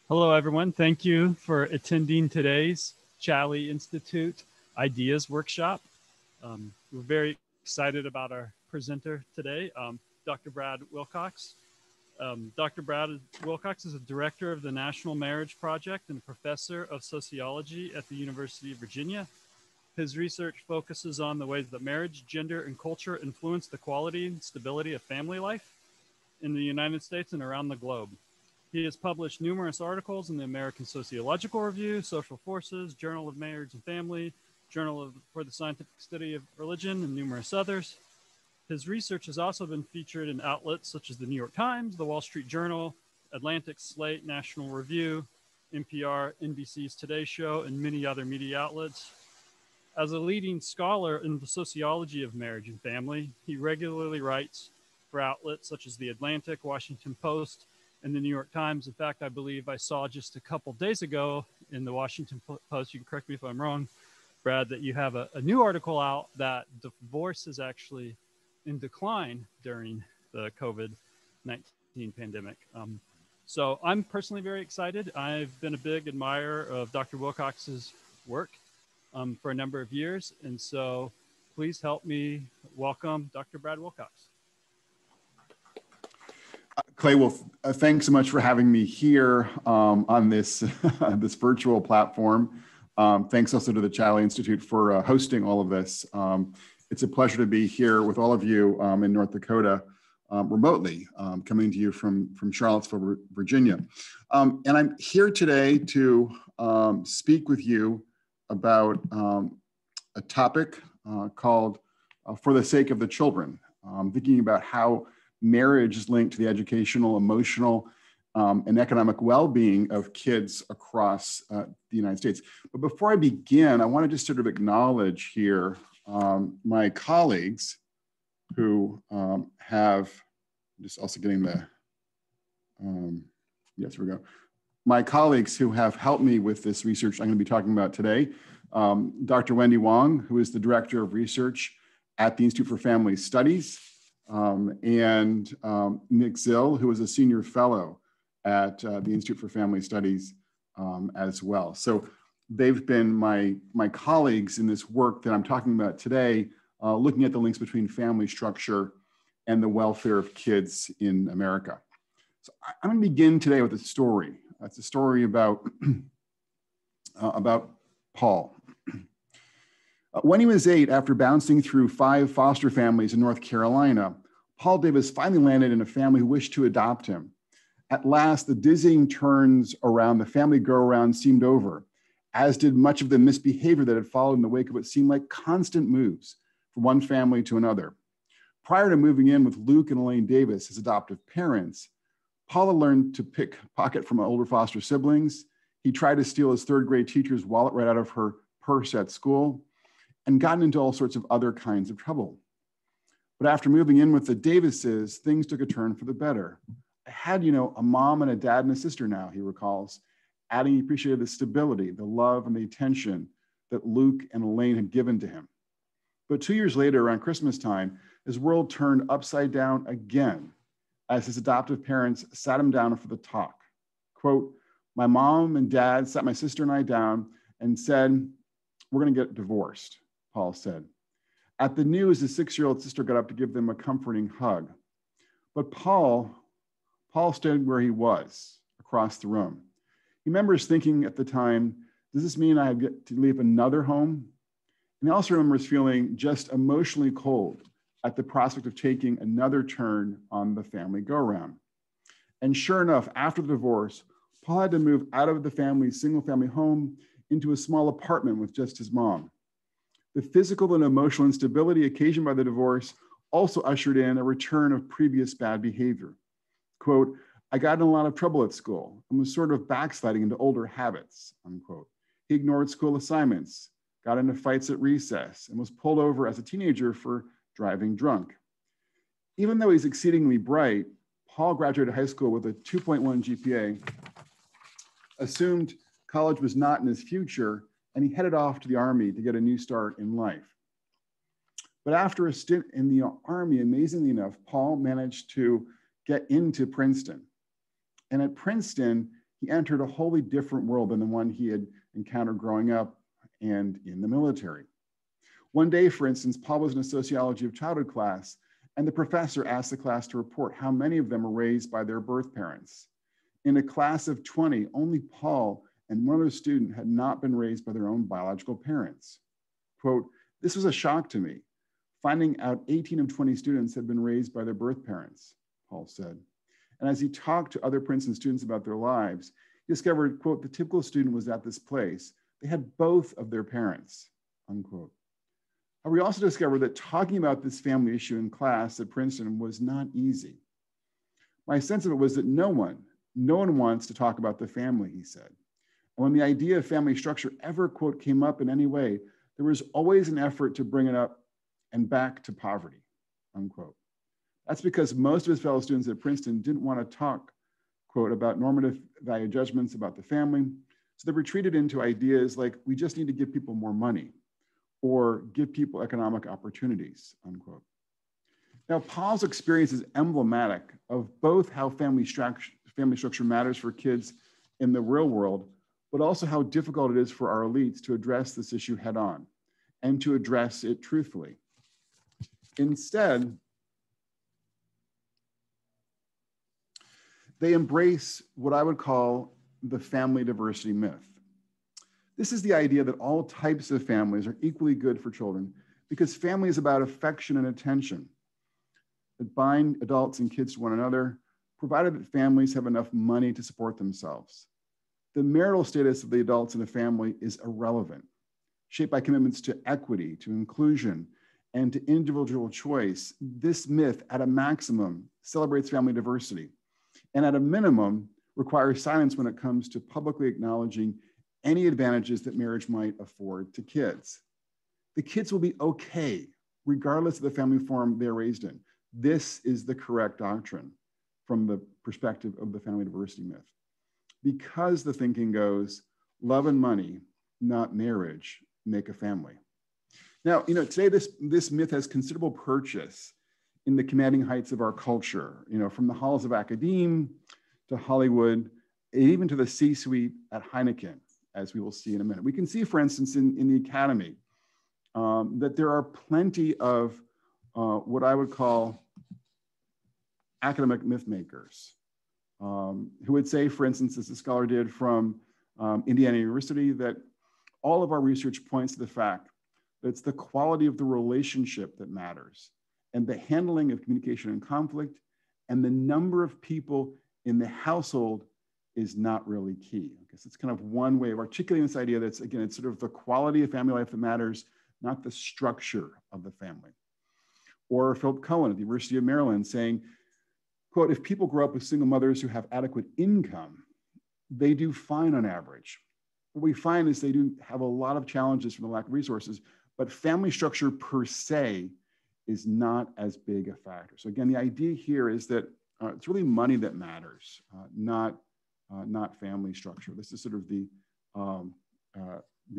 Hello, everyone. Thank you for attending today's Challey Institute Ideas Workshop. We're very excited about our presenter today, Dr. Brad Wilcox. Dr. Brad Wilcox is a director of the National Marriage Project and a professor of sociology at the University of Virginia. His research focuses on the ways that marriage, gender, and culture influence the quality and stability of family life in the United States and around the globe. He has published numerous articles in the American Sociological Review, Social Forces, Journal of Marriage and Family, for the Scientific Study of Religion, and numerous others. His research has also been featured in outlets such as the New York Times, the Wall Street Journal, Atlantic, Slate, National Review, NPR, NBC's Today Show, and many other media outlets. As a leading scholar in the sociology of marriage and family, he regularly writes for outlets such as the Atlantic, Washington Post, and the New York Times. In fact, I believe I saw just a couple days ago in the Washington Post, you can correct me if I'm wrong, Brad, that you have a new article out that divorce is actually in decline during the COVID-19 pandemic. So I'm personally very excited. I've been a big admirer of Dr. Wilcox's work for a number of years. And so please help me welcome Dr. Brad Wilcox. Clay, well, thanks so much for having me here on this, this virtual platform. Thanks also to the Challey Institute for hosting all of this. It's a pleasure to be here with all of you in North Dakota remotely, coming to you from Charlottesville, Virginia. And I'm here today to speak with you about a topic called For the Sake of the Children, thinking about how marriage is linked to the educational, emotional, and economic well-being of kids across the United States. But before I begin, I want to just sort of acknowledge here my colleagues who have, just also getting the, yes, here we go. My colleagues who have helped me with this research I'm going to be talking about today. Dr. Wendy Wong, who is the Director of Research at the Institute for Family Studies, and Nick Zill, who is a Senior Fellow at the Institute for Family Studies as well. So they've been my colleagues in this work that I'm talking about today, looking at the links between family structure and the welfare of kids in America. So I'm going to begin today with a story. It's a story about Paul. When he was 8, after bouncing through 5 foster families in North Carolina, Paul Davis finally landed in a family who wished to adopt him. At last, the dizzying turns around the family go-around seemed over, as did much of the misbehavior that had followed in the wake of what seemed like constant moves from one family to another. Prior to moving in with Luke and Elaine Davis, his adoptive parents, Paula learned to pick pocket from older foster siblings. He tried to steal his 3rd grade teacher's wallet right out of her purse at school, and gotten into all sorts of other kinds of trouble. But after moving in with the Davises, things took a turn for the better. I had, a mom and a dad and a sister now, he recalls, adding he appreciated the stability, the love, and the attention that Luke and Elaine had given to him. But 2 years later, around Christmas time, his world turned upside down again as his adoptive parents sat him down for the talk. Quote, "My mom and dad sat my sister and I down and said, we're going to get divorced," Paul said. At the news, his 6-year-old sister got up to give them a comforting hug. But Paul stood where he was, across the room. He remembers thinking at the time, does this mean I get to leave another home? And he also remembers feeling just emotionally cold at the prospect of taking another turn on the family go-around. And sure enough, after the divorce, Paul had to move out of the family's single-family home into a small apartment with just his mom. The physical and emotional instability occasioned by the divorce also ushered in a return of previous bad behavior. Quote, "I got in a lot of trouble at school and was sort of backsliding into older habits," unquote. He ignored school assignments, got into fights at recess, and was pulled over as a teenager for driving drunk. Even though he's exceedingly bright, Paul graduated high school with a 2.1 GPA, assumed college was not in his future, and he headed off to the Army to get a new start in life. But after a stint in the Army, amazingly enough, Paul managed to get into Princeton. And at Princeton, he entered a wholly different world than the one he had encountered growing up and in the military. One day, for instance, Paul was in a sociology of childhood class, and the professor asked the class to report how many of them were raised by their birth parents. In a class of 20, only Paul and one other student had not been raised by their own biological parents. Quote, "This was a shock to me, finding out 18 of 20 students had been raised by their birth parents," Paul said. And as he talked to other Princeton students about their lives, he discovered, quote, "the typical student was at this place. They had both of their parents," unquote. And we also discovered that talking about this family issue in class at Princeton was not easy. My sense of it was that no one wants to talk about the family, he said. And when the idea of family structure ever, quote, came up in any way, there was always an effort to bring it up and back to poverty, unquote. That's because most of his fellow students at Princeton didn't want to talk, quote, about normative value judgments about the family. So they retreated into ideas like, we just need to give people more money or give people economic opportunities, unquote. Now, Paul's experience is emblematic of both how family structure matters for kids in the real world, but also how difficult it is for our elites to address this issue head on and to address it truthfully. Instead, they embrace what I would call the family diversity myth. This is the idea that all types of families are equally good for children because family is about affection and attention that bind adults and kids to one another, provided that families have enough money to support themselves. The marital status of the adults in a family is irrelevant, shaped by commitments to equity, to inclusion, and to individual choice. This myth, at a maximum, celebrates family diversity, and at a minimum, requires silence when it comes to publicly acknowledging any advantages that marriage might afford to kids. The kids will be okay, regardless of the family form they're raised in. This is the correct doctrine from the perspective of the family diversity myth. Because the thinking goes, love and money, not marriage, make a family. Now, today this myth has considerable purchase in the commanding heights of our culture, from the halls of academe to Hollywood, even to the C-suite at Heineken, as we will see in a minute. We can see, for instance, in the academy, that there are plenty of what I would call academic myth makers, who would say, for instance, as a scholar did from Indiana University, that all of our research points to the fact that it's the quality of the relationship that matters, and the handling of communication and conflict, and the number of people in the household is not really key. I guess it's kind of one way of articulating this idea that's, again, it's sort of the quality of family life that matters, not the structure of the family. Or Philip Cohen at the University of Maryland saying, quote, "If people grow up with single mothers who have adequate income, they do fine on average. What we find is they do have a lot of challenges from the lack of resources, but family structure per se is not as big a factor." So again, the idea here is that it's really money that matters, not family structure. This is sort of the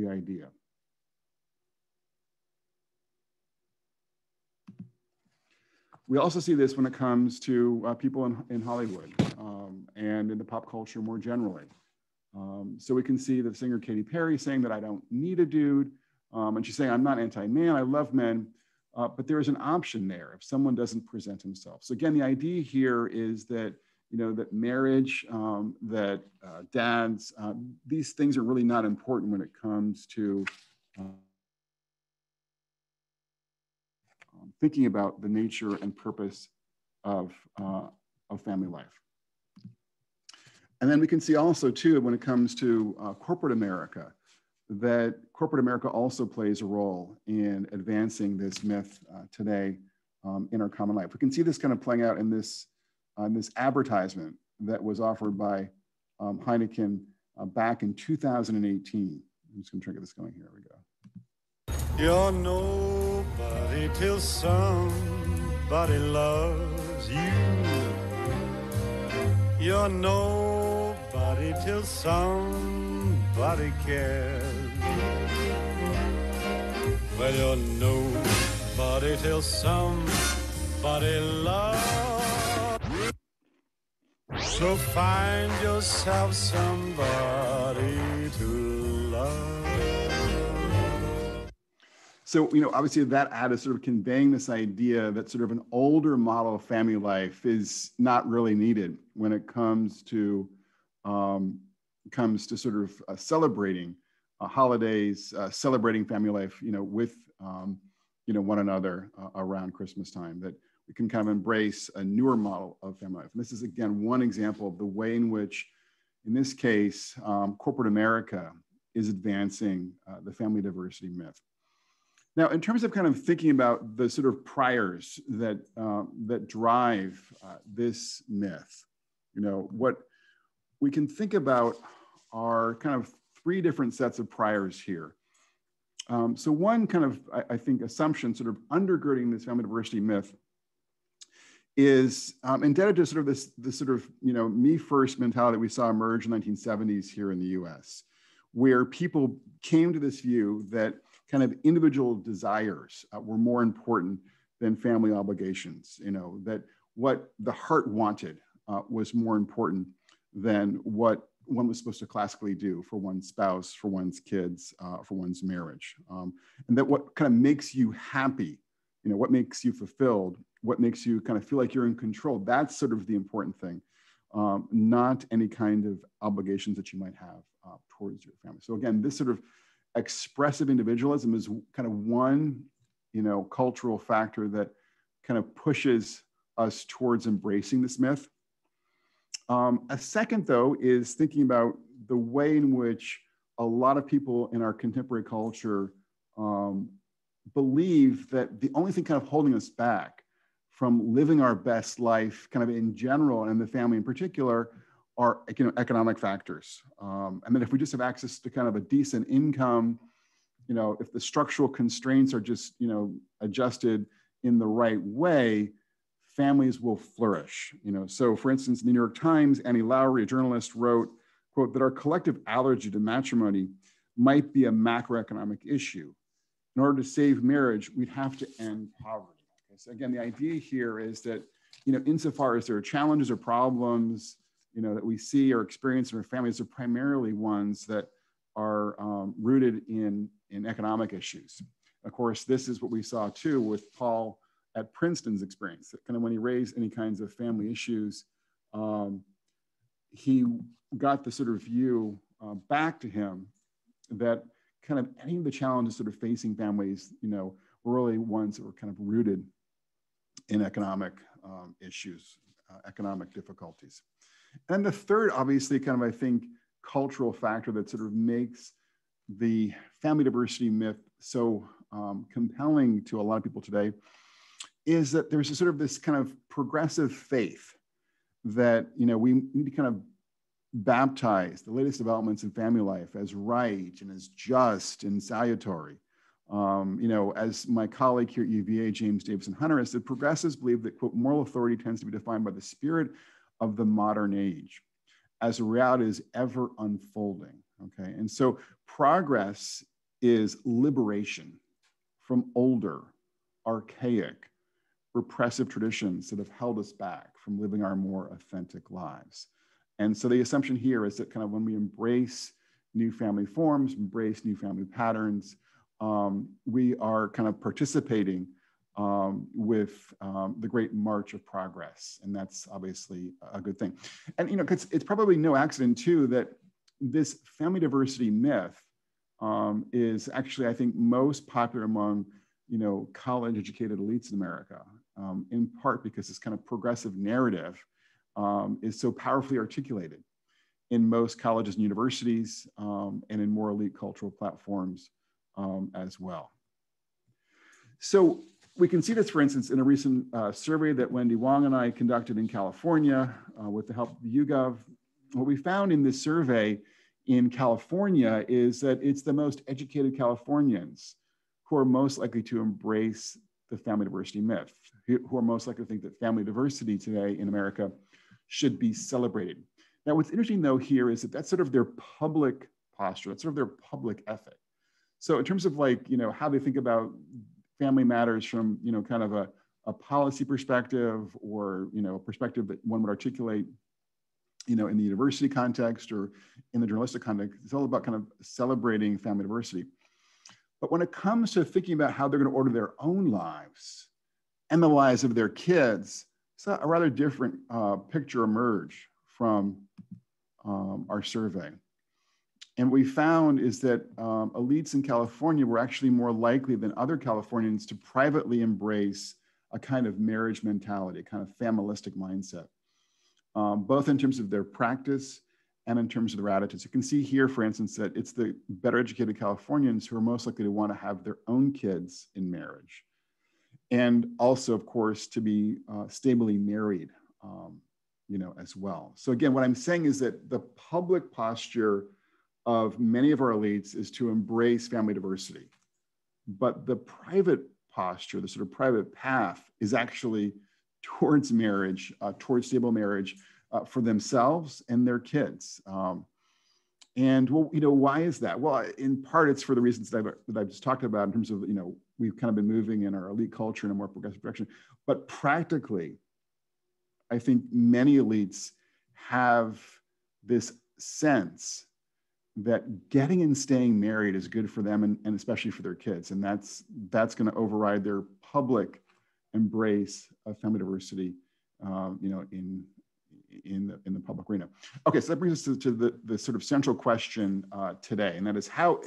idea. We also see this when it comes to people in Hollywood and in the pop culture more generally. So we can see the singer Katy Perry saying that I don't need a dude. And she's saying, I'm not anti-man, I love men. But there is an option there if someone doesn't present himself. So again, the idea here is that, that marriage, that dads, these things are really not important when it comes to thinking about the nature and purpose of family life. And then we can see also too, when it comes to corporate America, that corporate America also plays a role in advancing this myth today in our common life. We can see this kind of playing out in this advertisement that was offered by Heineken back in 2018. I'm just gonna try to get this going. Here we go. You're nobody till somebody loves you. You're nobody till somebody cares. Well, you're nobody till somebody loves. So find yourself somebody to love. So, obviously that ad is sort of conveying this idea that sort of an older model of family life is not really needed when it comes to sort of celebrating holidays, celebrating family life, with one another around Christmas time. That we can kind of embrace a newer model of family life. And this is again one example of the way in which, in this case, corporate America is advancing the family diversity myth. Now, in terms of kind of thinking about the sort of priors that that drive this myth, what we can think about are kind of three different sets of priors here. So one kind of, I think, assumption sort of undergirding this family diversity myth is indebted to sort of this sort of, me first mentality that we saw emerge in the 1970s here in the US, where people came to this view that kind of individual desires were more important than family obligations, that what the heart wanted was more important than what one was supposed to classically do for one's spouse, for one's kids, for one's marriage. And that what kind of makes you happy, what makes you fulfilled, what makes you kind of feel like you're in control, that's sort of the important thing, not any kind of obligations that you might have towards your family. So again, this sort of expressive individualism is kind of one, cultural factor that kind of pushes us towards embracing this myth. A second, though, is thinking about the way in which a lot of people in our contemporary culture believe that the only thing kind of holding us back from living our best life kind of in general and the family in particular are economic factors. And then if we just have access to kind of a decent income, if the structural constraints are just, adjusted in the right way, families will flourish. So for instance, in the New York Times, Annie Lowry, a journalist, wrote, quote, that our collective allergy to matrimony might be a macroeconomic issue. In order to save marriage, we'd have to end poverty. Okay, so again, the idea here is that, insofar as there are challenges or problems, that we see or experience in our families, are primarily ones that are rooted in economic issues. Of course, this is what we saw too with Paul at Princeton's experience. That kind of when he raised any kinds of family issues, he got the sort of view back to him that kind of any of the challenges sort of facing families, were really ones that were kind of rooted in economic issues, economic difficulties. And the third, obviously, kind of, I think, cultural factor that sort of makes the family diversity myth so compelling to a lot of people today is that there's a sort of this kind of progressive faith that, we need to kind of baptize the latest developments in family life as right and as just and salutary. As my colleague here at UVA, James Davison Hunter, has said, progressives believe that, quote, moral authority tends to be defined by the spirit of the modern age as a reality is ever unfolding, okay? And so progress is liberation from older, archaic, repressive traditions that have held us back from living our more authentic lives. And so the assumption here is that kind of when we embrace new family forms, embrace new family patterns, we are kind of participating with the great march of progress. And that's obviously a good thing. And, it's probably no accident too that this family diversity myth is actually, I think, most popular among, college educated elites in America, in part because this kind of progressive narrative is so powerfully articulated in most colleges and universities and in more elite cultural platforms as well. So we can see this, for instance, in a recent survey that Wendy Wong and I conducted in California with the help of YouGov. What we found in this survey in California is that it's the most educated Californians who are most likely to embrace the family diversity myth, who are most likely to think that family diversity today in America should be celebrated. Now, what's interesting though here is that that's sort of their public posture, that's sort of their public ethic. So in terms of like, how they think about family matters from, kind of a policy perspective or, a perspective that one would articulate in the university context or in the journalistic context. It's all about kind of celebrating family diversity. But when it comes to thinking about how they're going to order their own lives and the lives of their kids, it's a rather different picture emerge from our survey. And what we found is that elites in California were actually more likely than other Californians to privately embrace a kind of marriage mentality, a kind of familistic mindset, both in terms of their practice and in terms of their attitudes. You can see here, for instance, that it's the better educated Californians who are most likely to want to have their own kids in marriage. And also, of course, to be stably married, as well. So again, what I'm saying is that the public posture of many of our elites is to embrace family diversity. But the private posture, the sort of private path, is actually towards marriage, towards stable marriage for themselves and their kids. And well, why is that? Well, in part, it's for the reasons that I've just talked about in terms of, we've kind of been moving in our elite culture in a more progressive direction. But practically, I think many elites have this sense that getting and staying married is good for them and especially for their kids. And that's going to override their public embrace of family diversity, in the public arena. Okay, so that brings us to the sort of central question today, and that is how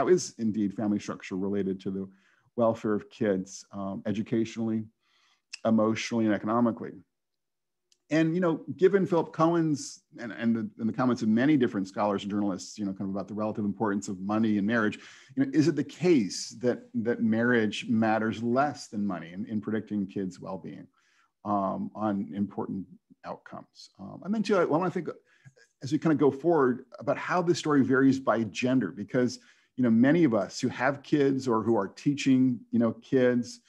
is indeed family structure related to the welfare of kids, educationally, emotionally, and economically? And given Philip Cohen's and the comments of many different scholars and journalists, kind of about the relative importance of money and marriage, is it the case that marriage matters less than money in predicting kids' well-being on important outcomes? And then too, I want to think as we kind of go forward about how this story varies by gender, because many of us who have kids or who are teaching kids,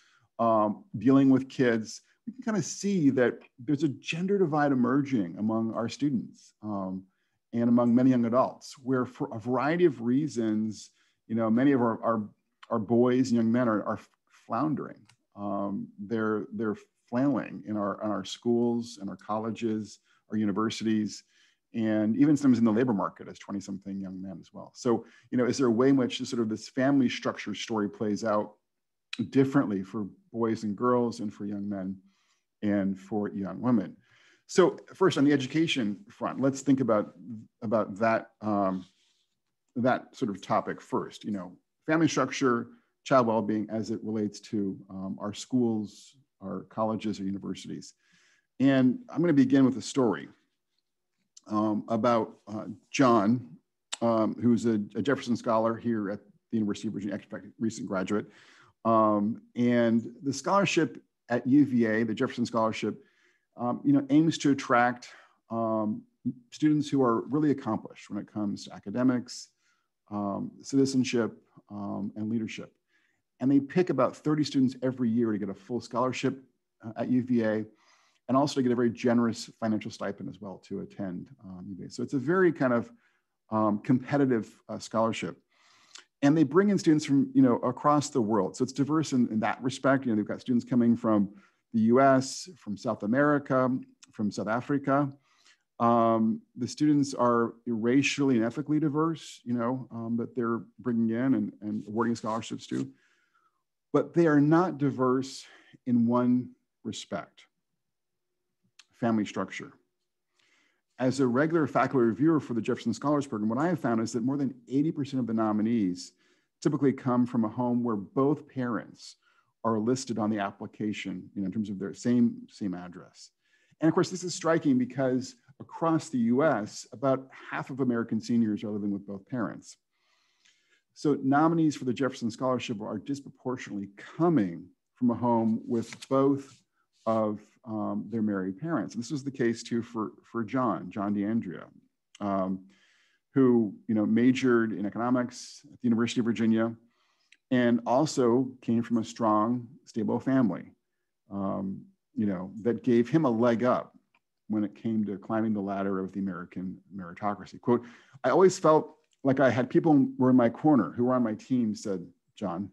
dealing with kids, we can kind of see that there's a gender divide emerging among our students and among many young adults, where for a variety of reasons, many of our boys and young men are floundering. They're flailing in our schools and our colleges, our universities, and even sometimes in the labor market as 20-something young men as well. So, is there a way in which this family structure story plays out differently for boys and girls and for young men and for young women? So first, on the education front, let's think about that that sort of topic first. Family structure, child well-being as it relates to our schools, our colleges, or universities. And I'm going to begin with a story about John, who's a Jefferson scholar here at the University of Virginia, recent graduate. And the scholarship at UVA, the Jefferson Scholarship, aims to attract students who are really accomplished when it comes to academics, citizenship, and leadership. And they pick about 30 students every year to get a full scholarship at UVA, and also to get a very generous financial stipend as well to attend UVA. So it's a very kind of competitive scholarship. And they bring in students from, across the world. So it's diverse in that respect. They've got students coming from the US, from South America, from South Africa. The students are racially and ethically diverse, that they're bringing in and awarding scholarships to. But they are not diverse in one respect: family structure. As a regular faculty reviewer for the Jefferson Scholars Program, what I have found is that more than 80% of the nominees typically come from a home where both parents are listed on the application, in terms of their same address. And of course, this is striking because across the US, about half of American seniors are living with both parents. So nominees for the Jefferson Scholarship are disproportionately coming from a home with both of their married parents. And this was the case too for John DeAndrea, who majored in economics at the University of Virginia, and also came from a strong, stable family, that gave him a leg up when it came to climbing the ladder of the American meritocracy. Quote, "I always felt like I had people who were in my corner, who were on my team," said John,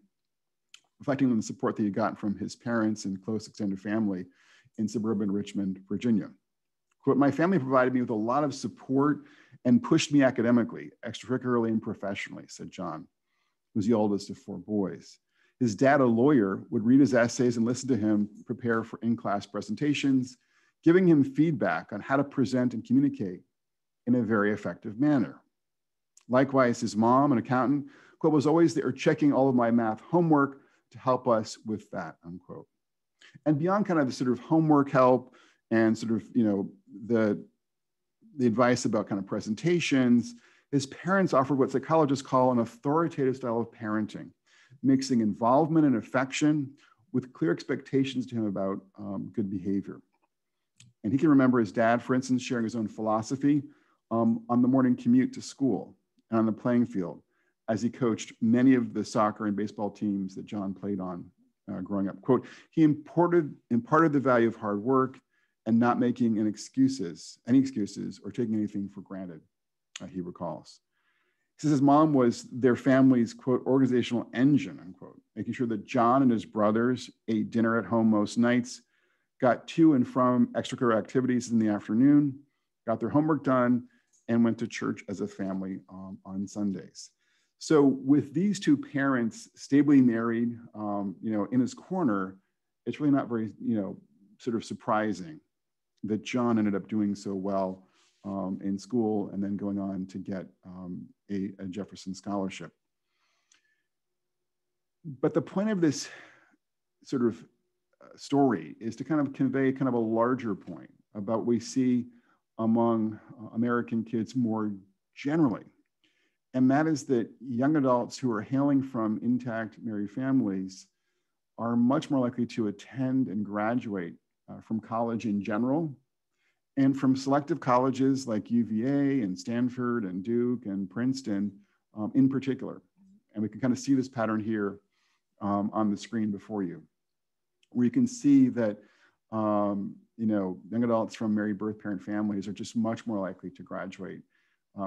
reflecting on the support that he got from his parents and close extended family in suburban Richmond, Virginia. Quote, my family provided me with a lot of support and pushed me academically, extracurricularly, and professionally, said John, who was the oldest of 4 boys. His dad, a lawyer, would read his essays and listen to him prepare for in-class presentations, giving him feedback on how to present and communicate in a very effective manner. Likewise, his mom, an accountant, quote, was always there checking all of my math homework to help us with that, unquote. And beyond kind of the sort of homework help and sort of, the advice about kind of presentations, his parents offered what psychologists call an authoritative style of parenting, mixing involvement and affection with clear expectations to him about good behavior. And he can remember his dad, for instance, sharing his own philosophy on the morning commute to school and on the playing field as he coached many of the soccer and baseball teams that John played on growing up. Quote, he imparted the value of hard work and not making any excuses or taking anything for granted, he recalls. He says his mom was their family's, quote, organizational engine, unquote, making sure that John and his brothers ate dinner at home most nights, got to and from extracurricular activities in the afternoon, got their homework done, and went to church as a family on Sundays. So with these 2 parents stably married, in his corner, it's really not very, sort of surprising that John ended up doing so well in school and then going on to get a Jefferson scholarship. But the point of this sort of story is to kind of convey kind of a larger point about what we see among American kids more generally. And that is that young adults who are hailing from intact married families are much more likely to attend and graduate from college in general, and from selective colleges like UVA and Stanford and Duke and Princeton in particular. And we can kind of see this pattern here on the screen before you, where you can see that young adults from married birth parent families are just much more likely to graduate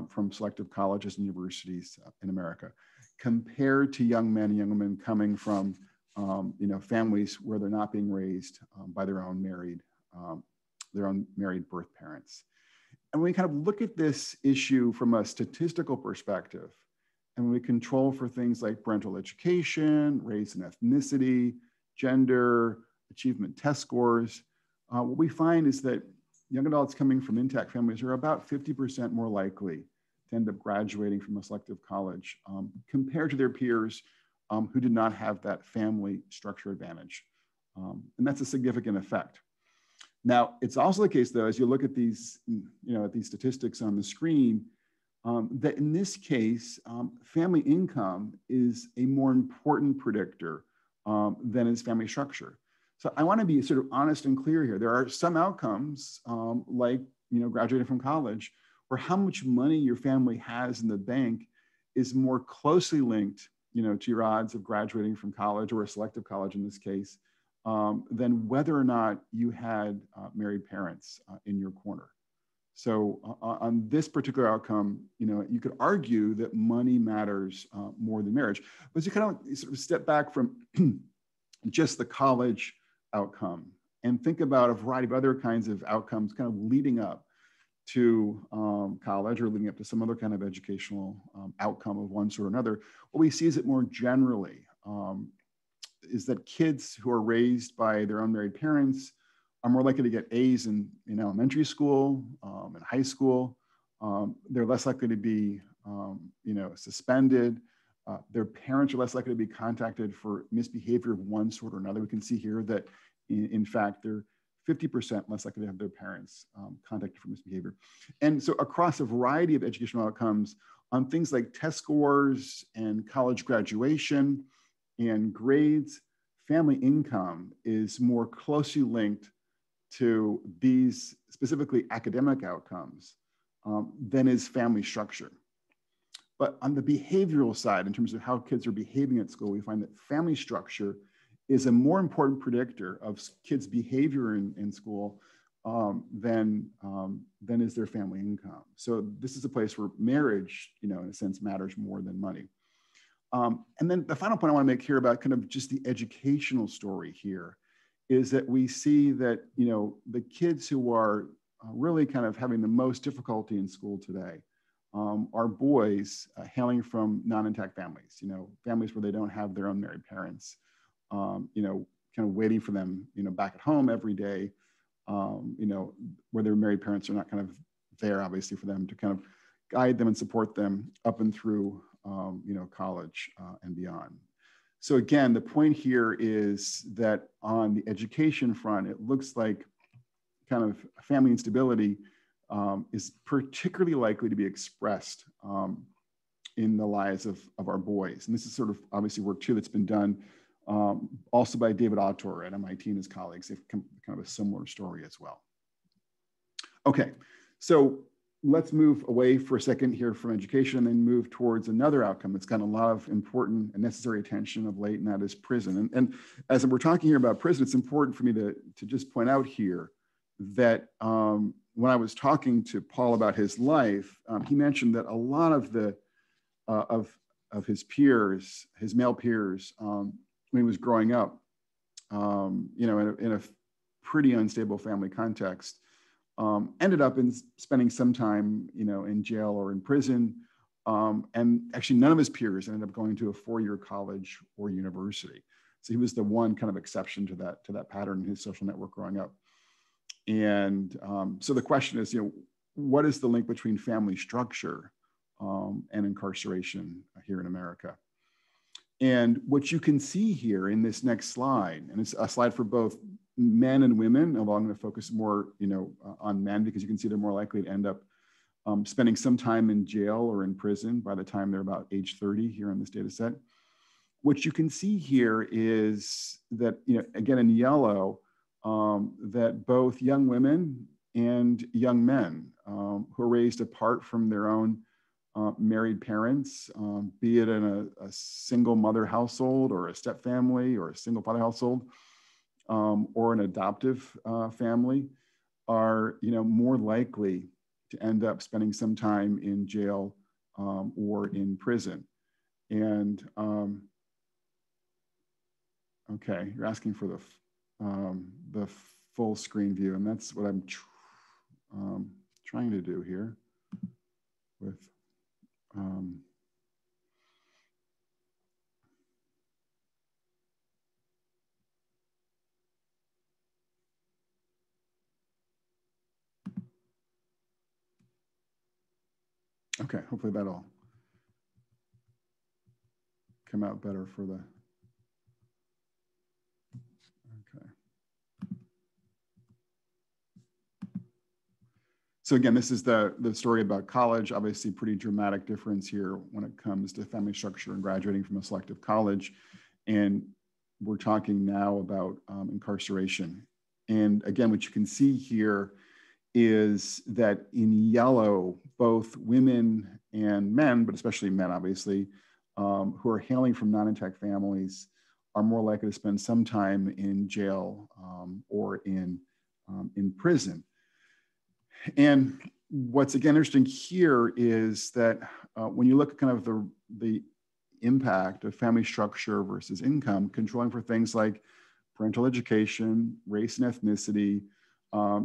from selective colleges and universities in America, compared to young men and young women coming from families where they're not being raised by their own married birth parents. And when we kind of look at this issue from a statistical perspective, and when we control for things like parental education, race and ethnicity, gender, achievement test scores, what we find is that young adults coming from intact families are about 50% more likely to end up graduating from a selective college compared to their peers who did not have that family structure advantage. And that's a significant effect. Now, it's also the case, though, as you look at these, at these statistics on the screen, that in this case, family income is a more important predictor than is family structure. So I want to be sort of honest and clear here. There are some outcomes, like graduating from college, where how much money your family has in the bank is more closely linked, to your odds of graduating from college, or a selective college in this case, than whether or not you had married parents in your corner. So on this particular outcome, you could argue that money matters more than marriage. But you kind of sort of step back from just the college outcome and think about a variety of other kinds of outcomes kind of leading up to college or leading up to some other kind of educational outcome of one sort or another. What we see is that more generally is that kids who are raised by their unmarried parents are more likely to get A's in elementary school, in high school. They're less likely to be suspended. Their parents are less likely to be contacted for misbehavior of one sort or another. We can see here that in fact, they're 50% less likely to have their parents contacted for misbehavior. And so across a variety of educational outcomes on things like test scores and college graduation and grades, family income is more closely linked to these specifically academic outcomes than is family structure. But on the behavioral side, in terms of how kids are behaving at school, we find that family structure is a more important predictor of kids' behavior in school than is their family income. So this is a place where marriage, in a sense, matters more than money. And then the final point I want to make here about kind of just the educational story here is that we see that, the kids who are really kind of having the most difficulty in school today are boys hailing from non-intact families, families where they don't have their own married parents, kind of waiting for them, back at home every day, where their married parents are not kind of there, obviously, for them to kind of guide them and support them up and through, college and beyond. So again, the point here is that on the education front, it looks like kind of family instability is particularly likely to be expressed in the lives of our boys. And this is sort of obviously work too that's been done also by David Autor at MIT and his colleagues. They've come kind of a similar story as well. Okay, so let's move away for a second here from education and then move towards another outcome that's gotten a lot of important and necessary attention of late, and that is prison. And as we're talking here about prison, it's important for me to just point out here that when I was talking to Paul about his life, he mentioned that a lot of the of his peers, his male peers, when he was growing up, in a pretty unstable family context, ended up in spending some time, in jail or in prison. And actually none of his peers ended up going to a 4-year college or university. So he was the one kind of exception to that pattern in his social network growing up. And so the question is, what is the link between family structure and incarceration here in America? And what you can see here in this next slide, and it's a slide for both men and women, although I'm going to focus more, on men because you can see they're more likely to end up spending some time in jail or in prison by the time they're about age 30 here on this data set. What you can see here is that, again, in yellow, that both young women and young men who are raised apart from their own married parents, be it in a single mother household or a step family or a single father household, or an adoptive family, are more likely to end up spending some time in jail or in prison. And okay, you're asking for the full screen view, and that's what I'm trying to do here with okay, hopefully that'll come out better for the, okay. So again, this is the story about college. Obviously, pretty dramatic difference here when it comes to family structure and graduating from a selective college. And we're talking now about incarceration. And again, what you can see here is that in yellow, both women and men, but especially men, obviously, who are hailing from non-intact families are more likely to spend some time in jail or in prison. And what's again interesting here is that when you look at kind of the impact of family structure versus income, controlling for things like parental education, race and ethnicity,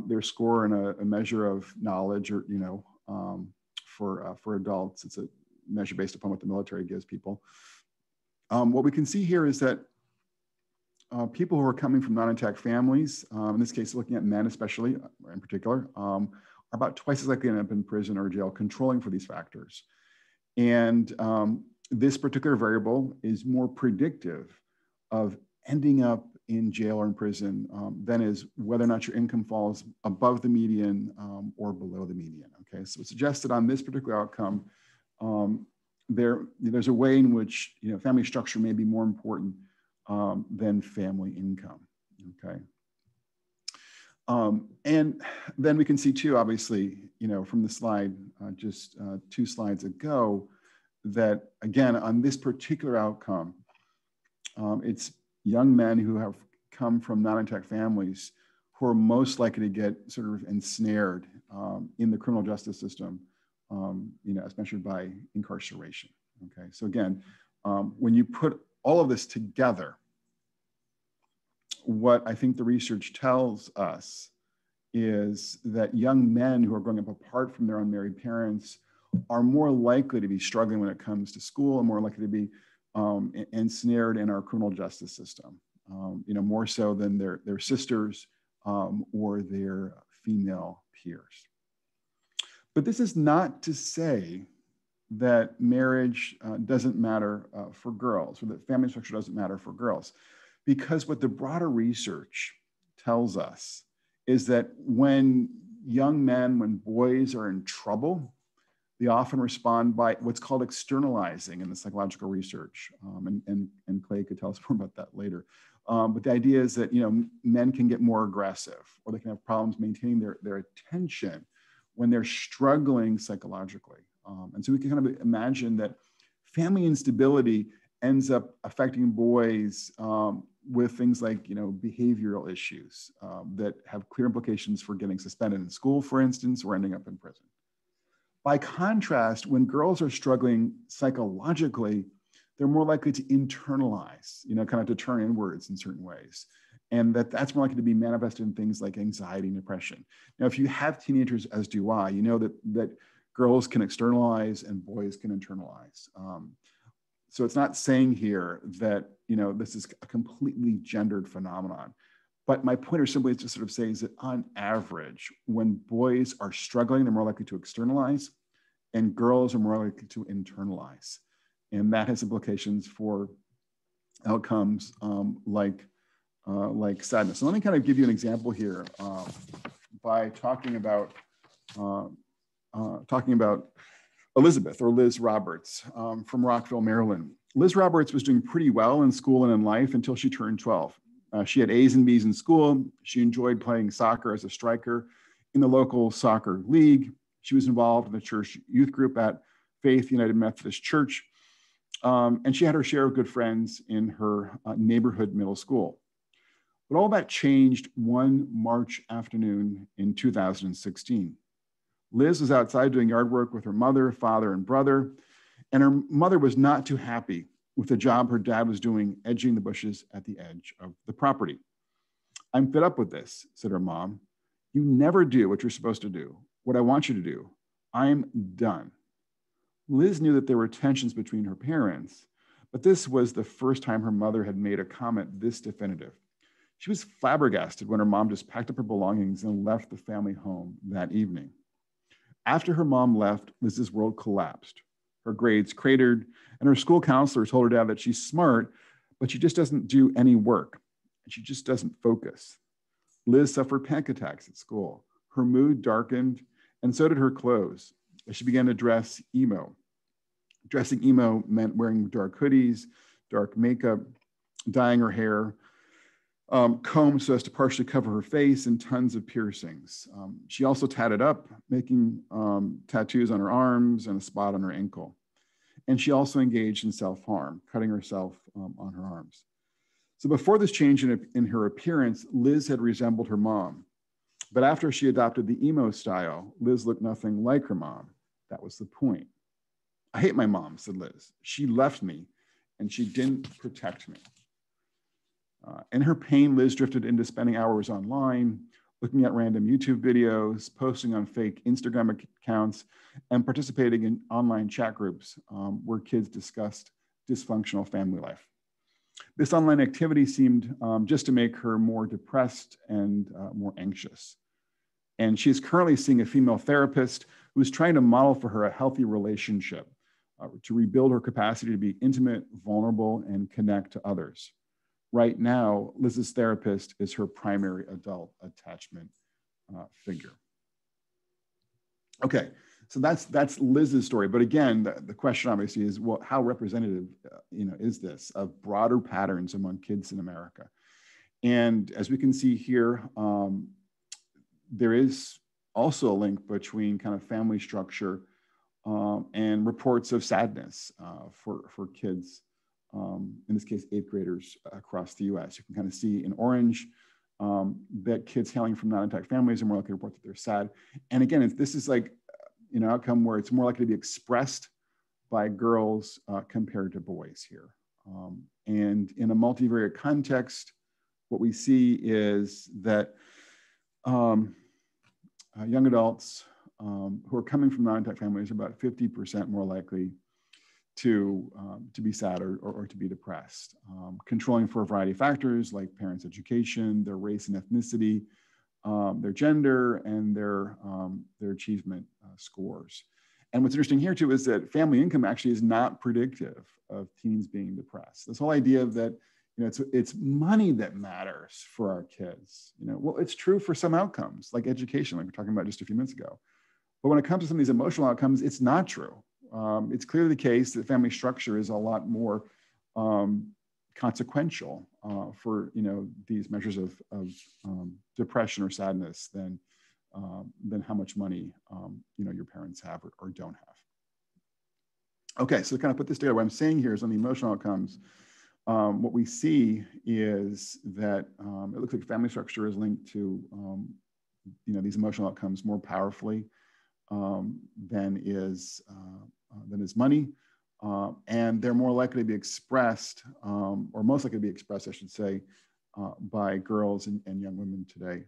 their score in a measure of knowledge, or for adults, it's a measure based upon what the military gives people. What we can see here is that people who are coming from non-intact families, in this case, looking at men especially, in particular, are about twice as likely to end up in prison or jail, controlling for these factors. And this particular variable is more predictive of ending up in jail or in prison than is whether or not your income falls above the median or below the median. Okay, so it suggests that on this particular outcome, there's a way in which family structure may be more important than family income. Okay, and then we can see too, obviously, from the slide just 2 slides ago, that again on this particular outcome, it's young men who have come from non-intact families who are most likely to get sort of ensnared in the criminal justice system, as measured by incarceration. Okay, so again, when you put all of this together, what I think the research tells us is that young men who are growing up apart from their unmarried parents are more likely to be struggling when it comes to school and more likely to be ensnared in our criminal justice system, more so than their sisters or their female peers. But this is not to say that marriage doesn't matter for girls, or that family structure doesn't matter for girls, because what the broader research tells us is that when young men, when boys are in trouble, they often respond by what's called externalizing in the psychological research. And Clay could tell us more about that later. But the idea is that men can get more aggressive, or they can have problems maintaining their attention when they're struggling psychologically. And so we can kind of imagine that family instability ends up affecting boys with things like behavioral issues that have clear implications for getting suspended in school, for instance, or ending up in prison. By contrast, when girls are struggling psychologically, they're more likely to internalize, kind of to turn inwards in certain ways. And that's more likely to be manifested in things like anxiety and depression. Now, if you have teenagers, as do I, you know that girls can externalize and boys can internalize. So it's not saying here that, this is a completely gendered phenomenon. But my point is simply to sort of say is that on average, when boys are struggling, they're more likely to externalize, and girls are more likely to internalize. And that has implications for outcomes like sadness. So let me kind of give you an example here by talking about Elizabeth, or Liz Roberts, from Rockville, Maryland. Liz Roberts was doing pretty well in school and in life until she turned 12. She had A's and B's in school. She enjoyed playing soccer as a striker in the local soccer league. She was involved in the church youth group at Faith United Methodist Church. And she had her share of good friends in her neighborhood middle school. But all that changed one March afternoon in 2016. Liz was outside doing yard work with her mother, father, and brother, and her mother was not too happy with the job her dad was doing edging the bushes at the edge of the property. "I'm fed up with this," said her mom. "You never do what you're supposed to do, what I want you to do. I'm done." Liz knew that there were tensions between her parents, but this was the first time her mother had made a comment this definitive. She was flabbergasted when her mom just packed up her belongings and left the family home that evening. After her mom left, Liz's world collapsed. Her grades cratered, and her school counselor told her dad that she's smart, but she just doesn't do any work, and she just doesn't focus. Liz suffered panic attacks at school. Her mood darkened, and so did her clothes, as she began to dress emo. Dressing emo meant wearing dark hoodies, dark makeup, dyeing her hair, combed so as to partially cover her face, and tons of piercings. She also tatted up, making tattoos on her arms and a spot on her ankle. And she also engaged in self-harm, cutting herself on her arms. So before this change in her appearance, Liz had resembled her mom. But after she adopted the emo style, Liz looked nothing like her mom. That was the point. "I hate my mom," said Liz. "She left me, and she didn't protect me." In her pain, Liz drifted into spending hours online, looking at random YouTube videos, posting on fake Instagram accounts, and participating in online chat groups where kids discussed dysfunctional family life. This online activity seemed just to make her more depressed and more anxious. And she's currently seeing a female therapist who's trying to model for her a healthy relationship to rebuild her capacity to be intimate, vulnerable, and connect to others. Right now, Liz's therapist is her primary adult attachment figure. Okay, so that's Liz's story. But again, the question obviously is, well, how representative is this of broader patterns among kids in America? And as we can see here, there is also a link between kind of family structure and reports of sadness for kids. In this case, 8th graders across the US. You can kind of see in orange that kids hailing from non-intact families are more likely to report that they're sad. And again, this is like an outcome where it's more likely to be expressed by girls compared to boys here. And in a multivariate context, what we see is that young adults who are coming from non-intact families are about 50% more likely to be sad or to be depressed, controlling for a variety of factors like parents' education, their race and ethnicity, their gender, and their achievement scores. And what's interesting here too is that family income actually is not predictive of teens being depressed. This whole idea that it's money that matters for our kids. Well, it's true for some outcomes like education, like we were talking about just a few minutes ago. But when it comes to some of these emotional outcomes, it's not true. It's clearly the case that family structure is a lot more consequential for these measures of depression or sadness than how much money your parents have or don't have. Okay, so to kind of put this together, what I'm saying here is on the emotional outcomes, what we see is that it looks like family structure is linked to these emotional outcomes more powerfully than is money, and they're more likely to be expressed, or most likely to be expressed, I should say, by girls and young women today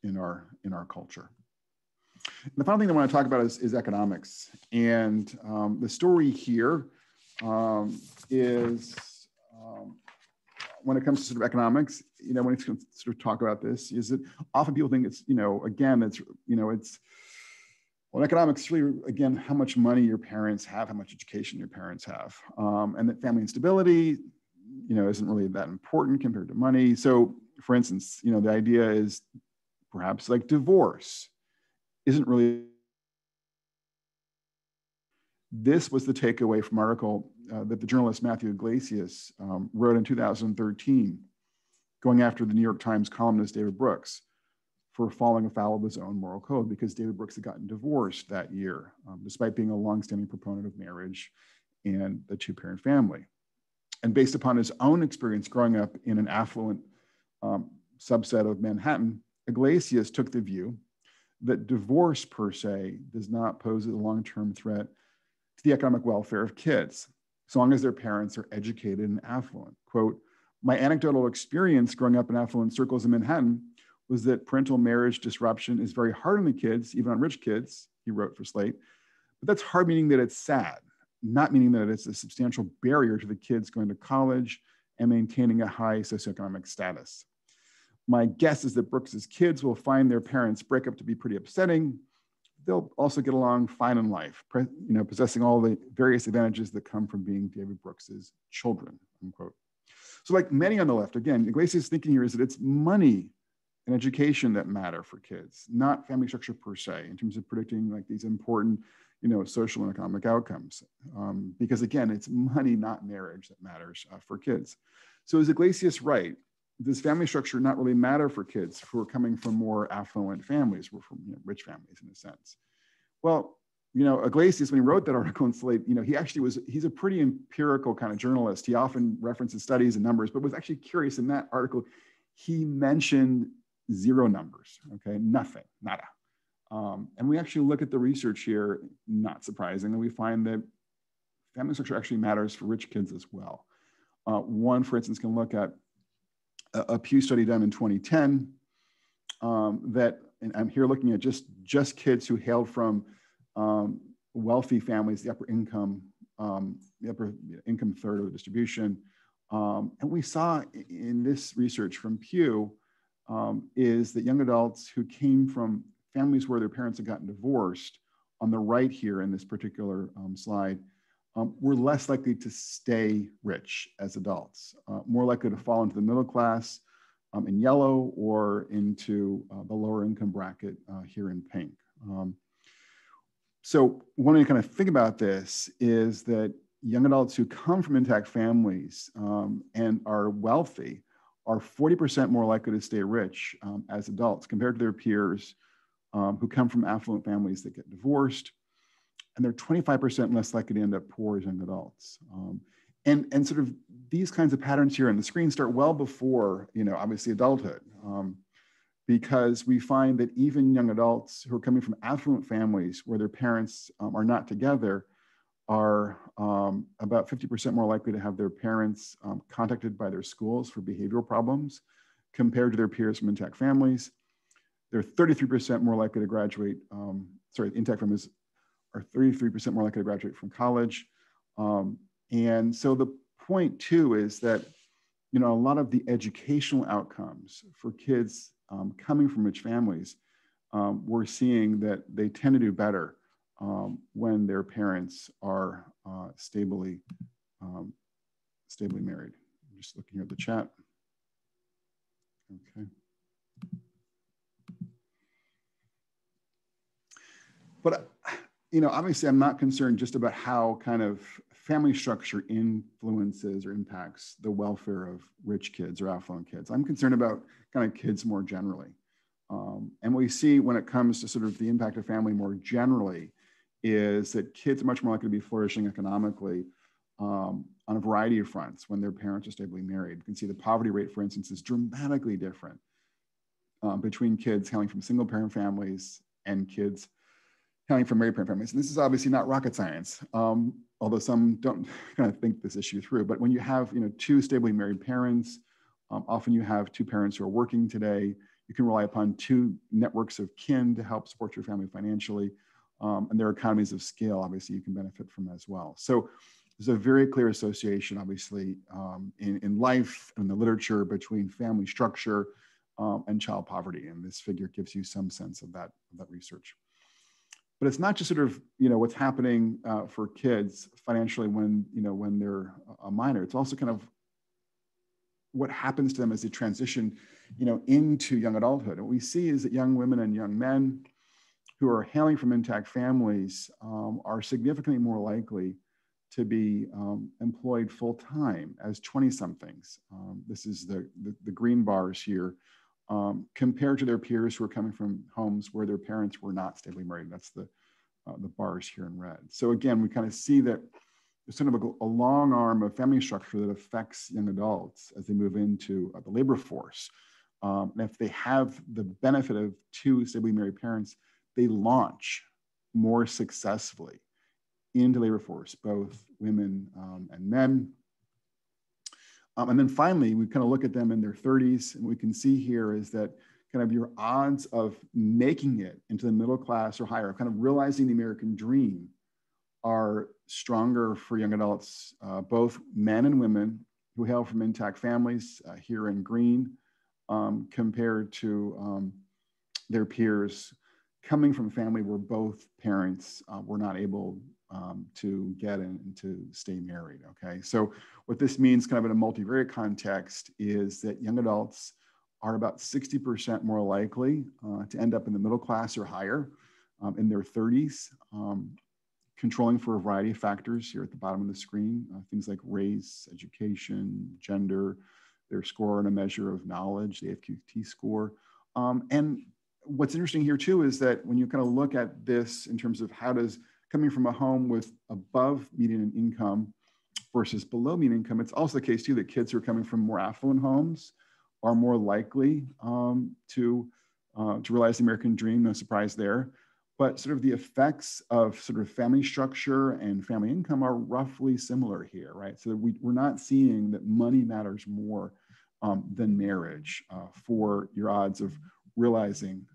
in our culture. And the final thing I want to talk about is economics, and the story here is when it comes to sort of economics, when it's going to sort of talk about this, is that often people think it's, again, well, economics really, again, how much money your parents have, how much education your parents have, and that family instability, isn't really that important compared to money. So, for instance, the idea is perhaps like divorce isn't really. This was the takeaway from an article that the journalist Matthew Iglesias wrote in 2013, going after the New York Times columnist David Brooks for falling afoul of his own moral code, because David Brooks had gotten divorced that year, despite being a longstanding proponent of marriage and the two-parent family. And based upon his own experience growing up in an affluent subset of Manhattan, Iglesias took the view that divorce per se does not pose a long-term threat to the economic welfare of kids, so long as their parents are educated and affluent. Quote, "My anecdotal experience growing up in affluent circles in Manhattan was that parental marriage disruption is very hard on the kids, even on rich kids," he wrote for Slate. "But that's hard, meaning that it's sad, not meaning that it's a substantial barrier to the kids going to college and maintaining a high socioeconomic status. My guess is that Brooks's kids will find their parents' breakup to be pretty upsetting. They'll also get along fine in life, possessing all the various advantages that come from being David Brooks's children," unquote. So like many on the left, again, Iglesias' thinking here is that it's money and education that matter for kids, not family structure per se, in terms of predicting like these important, social and economic outcomes. Because again, it's money, not marriage, that matters for kids. So is Iglesias right? Does family structure not really matter for kids who are coming from more affluent families, or from rich families in a sense? Well, Iglesias, when he wrote that article in Slate, he's a pretty empirical kind of journalist. He often references studies and numbers, but was actually curious in that article, he mentioned zero numbers, okay, nothing, nada. And we actually look at the research here, not surprisingly, we find that family structure actually matters for rich kids as well. One, for instance, can look at a Pew study done in 2010 that, and I'm here looking at just kids who hailed from wealthy families, the upper income third of the distribution. And we saw in this research from Pew is that young adults who came from families where their parents had gotten divorced, on the right here in this particular slide, were less likely to stay rich as adults, more likely to fall into the middle class in yellow, or into the lower income bracket here in pink. So one way to kind of think about this is that young adults who come from intact families and are wealthy are 40% more likely to stay rich as adults compared to their peers who come from affluent families that get divorced. And they're 25% less likely to end up poor as young adults. And sort of these kinds of patterns here on the screen start well before, obviously adulthood, because we find that even young adults who are coming from affluent families where their parents are not together are about 50% more likely to have their parents contacted by their schools for behavioral problems compared to their peers from intact families. they're 33% more likely to graduate, intact families are 33% more likely to graduate from college. And so the point too is that, a lot of the educational outcomes for kids coming from rich families, we're seeing that they tend to do better when their parents are stably married. I'm just looking at the chat. Okay. But, obviously I'm not concerned just about how kind of family structure influences or impacts the welfare of rich kids or affluent kids. I'm concerned about kind of kids more generally. And what we see when it comes to sort of the impact of family more generally is that kids are much more likely to be flourishing economically on a variety of fronts when their parents are stably married. You can see the poverty rate, for instance, is dramatically different between kids hailing from single parent families and kids hailing from married parent families. And this is obviously not rocket science, although some don't kind of think this issue through. But when you have two stably married parents, often you have two parents who are working today. You can rely upon two networks of kin to help support your family financially. And there are economies of scale, obviously, you can benefit from as well. So there's a very clear association, obviously, in life and the literature between family structure and child poverty. And this figure gives you some sense of that research. But it's not just sort of, what's happening for kids financially when they're a minor. It's also kind of what happens to them as they transition, into young adulthood. And what we see is that young women and young men who are hailing from intact families are significantly more likely to be employed full-time as 20-somethings. This is the green bars here, compared to their peers who are coming from homes where their parents were not stably married. That's the bars here in red. So again, we kind of see that there's sort of a long arm of family structure that affects young adults as they move into the labor force. And if they have the benefit of two stably married parents, they launch more successfully into labor force, both women and men. And then finally, we kind of look at them in their 30s, and what we can see here is that kind of your odds of making it into the middle class or higher, kind of realizing the American dream, are stronger for young adults, both men and women who hail from intact families here in green, compared to their peers coming from a family where both parents were not able to get in and to stay married, okay? So what this means kind of in a multivariate context is that young adults are about 60% more likely to end up in the middle class or higher in their 30s, controlling for a variety of factors here at the bottom of the screen, things like race, education, gender, their score on a measure of knowledge, the AFQT score. And what's interesting here too is that when you kind of look at this in terms of how does coming from a home with above median income versus below median income, it's also the case too that kids who are coming from more affluent homes are more likely to realize the American dream, no surprise there. But sort of the effects of sort of family structure and family income are roughly similar here, right? So we're not seeing that money matters more than marriage for your odds of realizing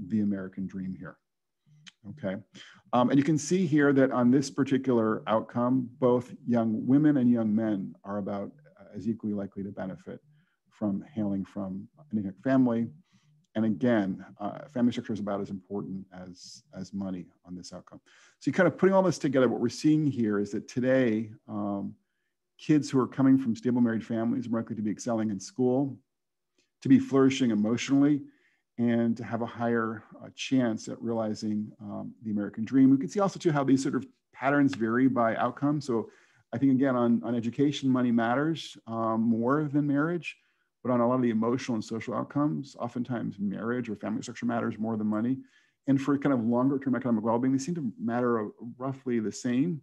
the American dream here, okay? And you can see here that on this particular outcome, both young women and young men are about as equally likely to benefit from hailing from an intact family. And again, family structure is about as important as money on this outcome. So you're kind of putting all this together, what we're seeing here is that today, kids who are coming from stable married families are likely to be excelling in school, to be flourishing emotionally, and to have a higher chance at realizing the American dream. We can see also too how these sort of patterns vary by outcome. So I think again, on education, money matters more than marriage. But on a lot of the emotional and social outcomes, oftentimes marriage or family structure matters more than money. And for kind of longer term economic well-being, they seem to matter roughly the same.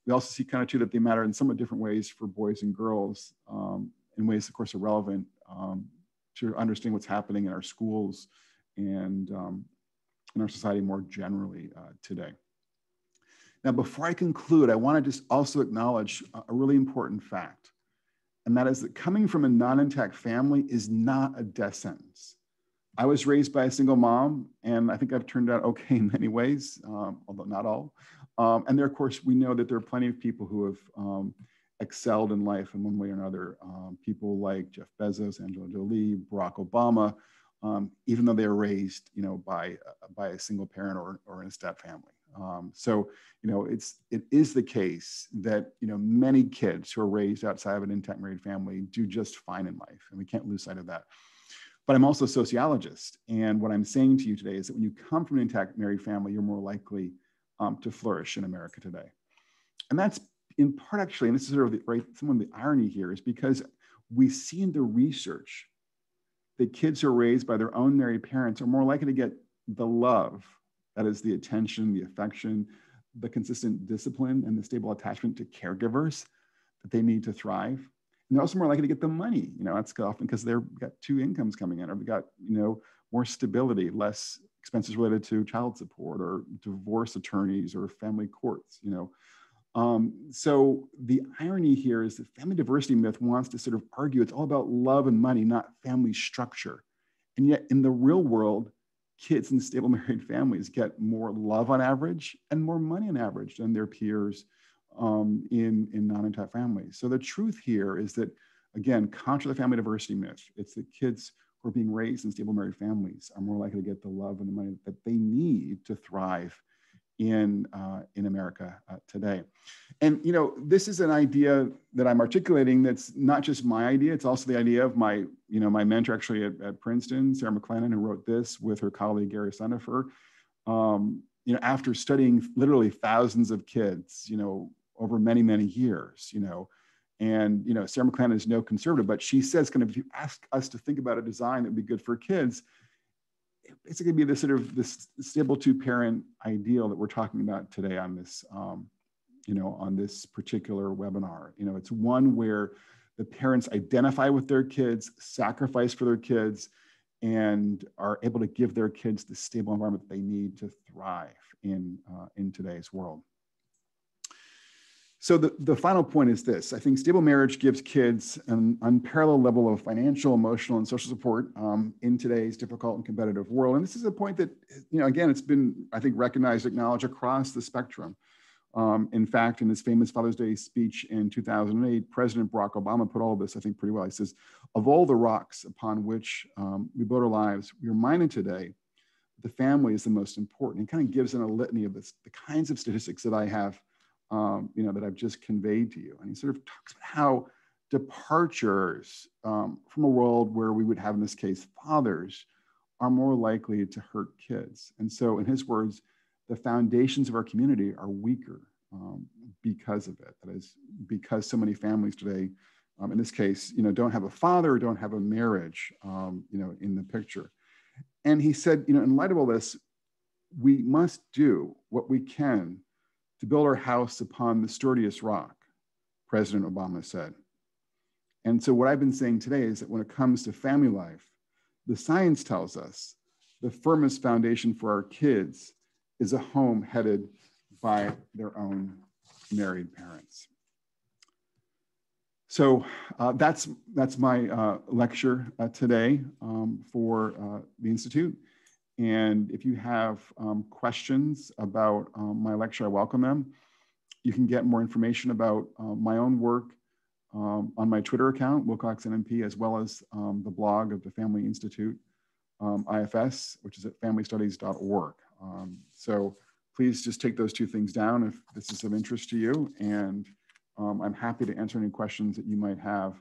We also see kind of too that they matter in somewhat different ways for boys and girls, in ways, of course, are relevant to understand what's happening in our schools and in our society more generally today. Now, before I conclude, I want to just also acknowledge a really important fact. And that is that coming from a non-intact family is not a death sentence. I was raised by a single mom, and I think I've turned out okay in many ways, although not all. And there, of course, we know that there are plenty of people who have excelled in life in one way or another. People like Jeff Bezos, Angela Jolie, Barack Obama, even though they were raised, by a single parent or in a step family. So, it is the case that, many kids who are raised outside of an intact married family do just fine in life, and we can't lose sight of that. But I'm also a sociologist, and what I'm saying to you today is that when you come from an intact married family, you're more likely to flourish in America today. And that's in part, actually, and this is sort of some of the irony here, is because we see in the research that kids who are raised by their own married parents are more likely to get the love, that is the attention, the affection, the consistent discipline, and the stable attachment to caregivers that they need to thrive. And they're also more likely to get the money. That's often because they've got two incomes coming in, or they've got, more stability, less expenses related to child support or divorce attorneys or family courts, So the irony here is the family diversity myth wants to sort of argue it's all about love and money, not family structure. And yet in the real world, kids in stable married families get more love on average and more money on average than their peers in non-intact families. So the truth here is that, again, contra the family diversity myth, it's that kids who are being raised in stable married families are more likely to get the love and the money that they need to thrive in America today. And, this is an idea that I'm articulating that's not just my idea, it's also the idea of my mentor actually at Princeton, Sarah McLennan, who wrote this with her colleague, Gary Sonifer, after studying literally thousands of kids, over many, many years, and, Sarah McLennan is no conservative, but she says kind of, if you ask us to think about a design that would be good for kids, it basically be this sort of this stable two-parent ideal that we're talking about today on this, on this particular webinar. It's one where the parents identify with their kids, sacrifice for their kids, and are able to give their kids the stable environment that they need to thrive in today's world. So the final point is this. I think stable marriage gives kids an unparalleled level of financial, emotional, and social support in today's difficult and competitive world. And this is a point that, again, it's been, I think, recognized, acknowledged across the spectrum. In fact, in his famous Father's Day speech in 2008, President Barack Obama put all of this, I think, pretty well. He says, of all the rocks upon which we build our lives, we're reminded today the family is the most important. He kind of gives in a litany of this, the kinds of statistics that I have that I've just conveyed to you. And he sort of talks about how departures from a world where we would have, in this case, fathers, are more likely to hurt kids. And so, in his words, the foundations of our community are weaker because of it. That is, because so many families today, in this case, don't have a father or don't have a marriage, in the picture. And he said, in light of all this, we must do what we can to build our house upon the sturdiest rock, President Obama said. And so what I've been saying today is that when it comes to family life, the science tells us the firmest foundation for our kids is a home headed by their own married parents. So that's my lecture today for the Institute. And if you have questions about my lecture, I welcome them. You can get more information about my own work on my Twitter account, Wilcox NMP, as well as the blog of the Family Institute, IFS, which is at familystudies.org. So please just take those two things down if this is of interest to you. And I'm happy to answer any questions that you might have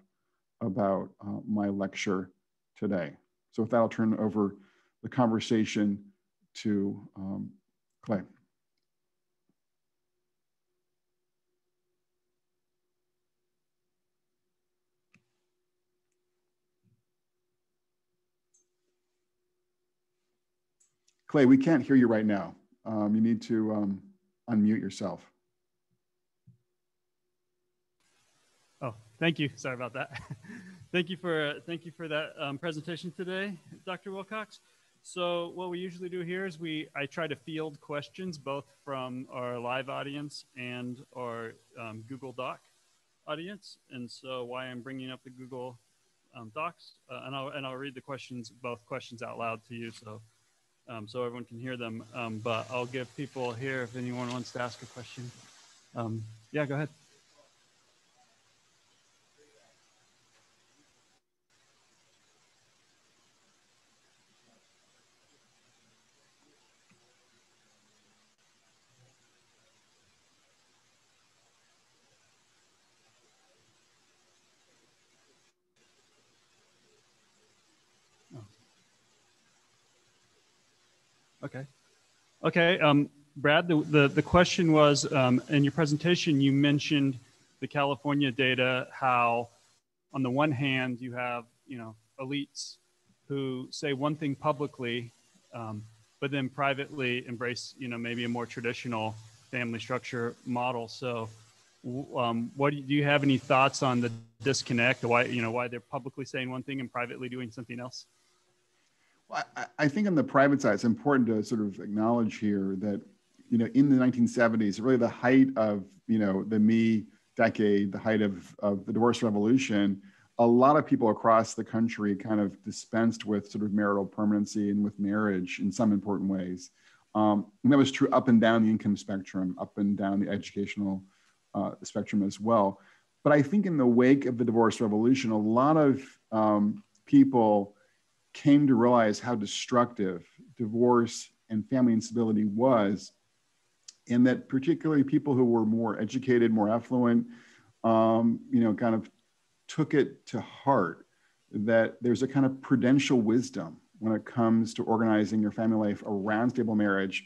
about my lecture today. So with that, I'll turn over the conversation to Clay. Clay, we can't hear you right now. You need to unmute yourself. Oh, thank you. Sorry about that. Thank you for that presentation today, Dr. Wilcox. So what we usually do here is I try to field questions both from our live audience and our Google Doc audience. And so why I'm bringing up the Google docs, and I'll read the questions, both questions out loud to you, so everyone can hear them. But I'll give people here if anyone wants to ask a question. Yeah, go ahead. Okay. Okay. Brad, the question was, in your presentation, you mentioned the California data, how on the one hand, you have, elites who say one thing publicly, but then privately embrace, maybe a more traditional family structure model. So what do you have any thoughts on the disconnect? Why they're publicly saying one thing and privately doing something else? Well, I think on the private side, it's important to sort of acknowledge here that, in the 1970s, really the height of, the me decade, the height of the divorce revolution, a lot of people across the country kind of dispensed with sort of marital permanency and with marriage in some important ways. And that was true up and down the income spectrum, up and down the educational spectrum as well. But I think in the wake of the divorce revolution, a lot of people came to realize how destructive divorce and family instability was, and that particularly people who were more educated, more affluent, kind of took it to heart that there's a kind of prudential wisdom when it comes to organizing your family life around stable marriage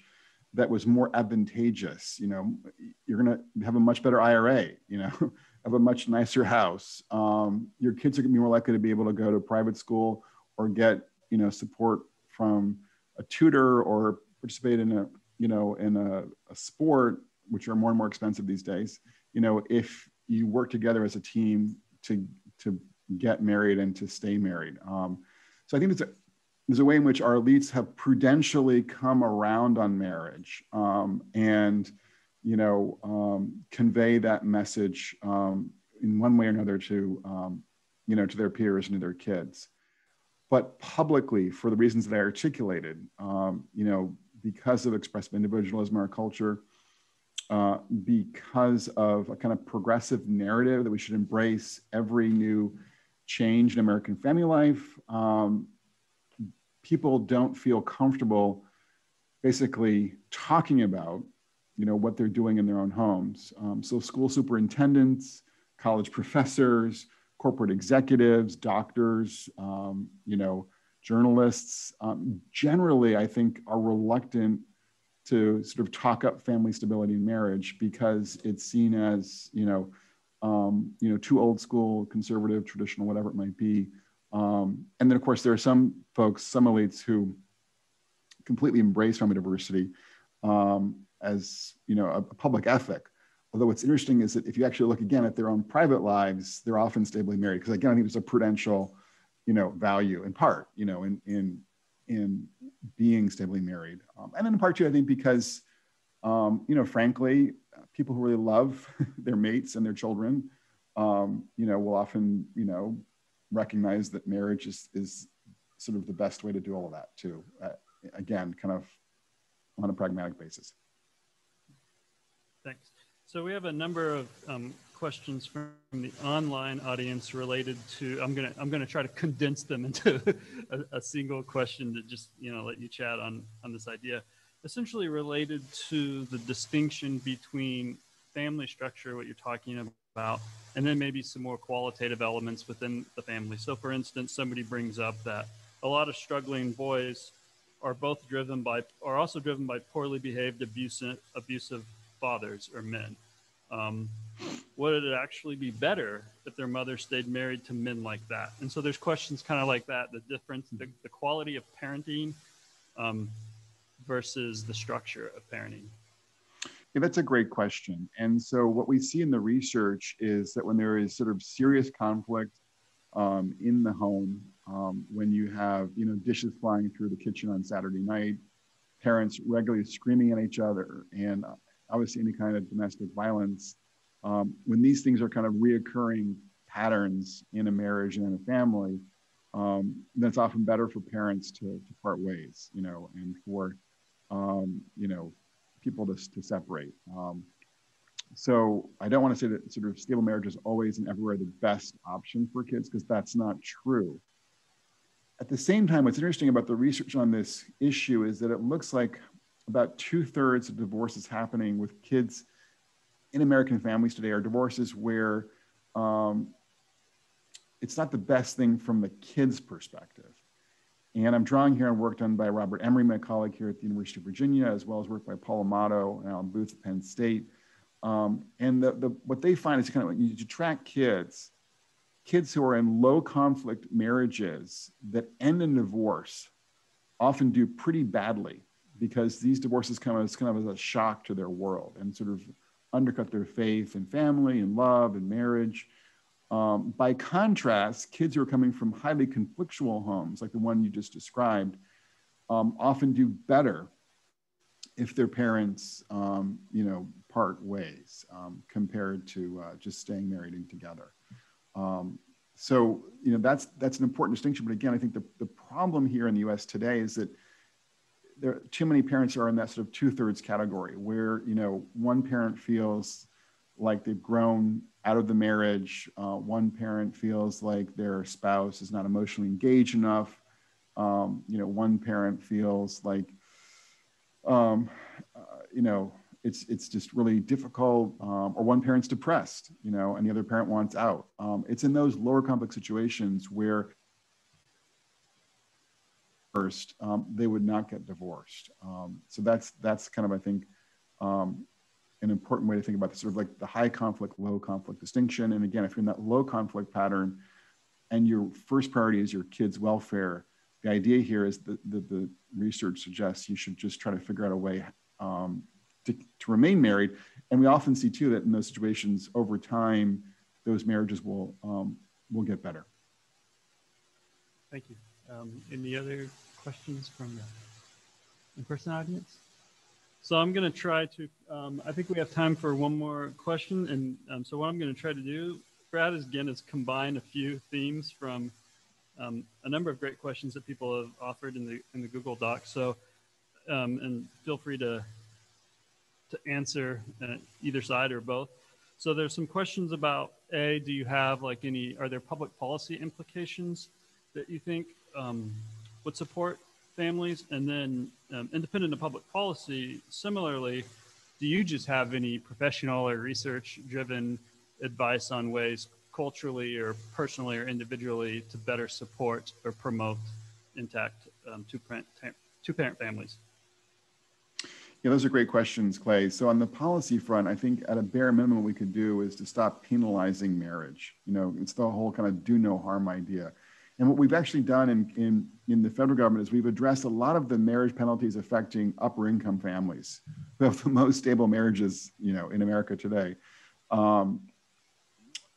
that was more advantageous. You're going to have a much better IRA, have a much nicer house. Your kids are going to be more likely to be able to go to private school or get, support from a tutor or participate in a sport, which are more and more expensive these days, if you work together as a team to get married and to stay married. So I think there's a way in which our elites have prudentially come around on marriage and, convey that message in one way or another to, to their peers and to their kids. But publicly, for the reasons that I articulated, because of expressive individualism in our culture, because of a kind of progressive narrative that we should embrace every new change in American family life, people don't feel comfortable basically talking about, what they're doing in their own homes. So school superintendents, college professors, corporate executives, doctors, journalists, generally, I think, are reluctant to sort of talk up family stability in marriage because it's seen as, too old school, conservative, traditional, whatever it might be. And then, of course, there are some folks, some elites who completely embrace family diversity as, a public ethic. Although what's interesting is that if you actually look again at their own private lives, they're often stably married. Because again, I think there's a prudential, value in part, in being stably married. And then in part too, I think because, frankly, people who really love their mates and their children, will often, recognize that marriage is sort of the best way to do all of that too. Again, kind of on a pragmatic basis. Thanks. So we have a number of questions from the online audience related to. I'm gonna try to condense them into a single question to just let you chat on this idea. Essentially related to the distinction between family structure, what you're talking about, and then maybe some more qualitative elements within the family. So, for instance, somebody brings up that a lot of struggling boys are also driven by poorly behaved, abusive fathers or men. Would it actually be better if their mother stayed married to men like that? And so there's questions kind of like that, the difference, the quality of parenting versus the structure of parenting. Yeah, that's a great question. And so what we see in the research is that when there is sort of serious conflict in the home, when you have, dishes flying through the kitchen on Saturday night, parents regularly screaming at each other, and obviously any kind of domestic violence, when these things are kind of reoccurring patterns in a marriage and in a family, then it's often better for parents to part ways, you know, and for, you know, people to separate. So I don't want to say that sort of stable marriage is always and everywhere the best option for kids, because that's not true. At the same time, what's interesting about the research on this issue is that it looks like about 2/3 of divorces happening with kids in American families today are divorces where it's not the best thing from the kid's perspective. And I'm drawing here on work done by Robert Emery, my colleague here at the University of Virginia, as well as work by Paul Amato and Alan Booth at Penn State. And what they find is kind of, you track kids who are in low conflict marriages that end in divorce often do pretty badly, because these divorces come as kind of as a shock to their world and sort of undercut their faith in family and love and marriage. By contrast, kids who are coming from highly conflictual homes, like the one you just described, often do better if their parents, you know, part ways compared to just staying married and together. So, you know, that's an important distinction. But again, I think the problem here in the US today is that there too many parents are in that sort of 2/3 category where, you know, one parent feels like they've grown out of the marriage. One parent feels like their spouse is not emotionally engaged enough. You know, one parent feels like, you know, it's just really difficult, or one parent's depressed, you know, and the other parent wants out. It's in those lower complex situations where first they would not get divorced. So that's kind of, I think, an important way to think about this, sort of like the high conflict, low conflict distinction. And again, if you're in that low conflict pattern and your first priority is your kids' welfare, the idea here is that the research suggests you should just try to figure out a way to remain married. And we often see too that in those situations over time, those marriages will get better. Thank you. Any other questions from the in-person audience? So I'm going to try to, I think we have time for one more question. And so what I'm going to try to do, Brad, is combine a few themes from a number of great questions that people have offered in the Google Doc. So, and feel free to answer either side or both. So there's some questions about, do you have like are there public policy implications that you think would support families? And then independent of public policy, similarly, do you just have any professional or research driven advice on ways culturally or personally or individually to better support or promote intact two-parent families? Yeah, those are great questions, Clay. So on the policy front, I think at a bare minimum, what we could do is to stop penalizing marriage. You know, it's the whole kind of do no harm idea. And what we've actually done in the federal government is we've addressed a lot of the marriage penalties affecting upper income families who have the most stable marriages, you know, in America today,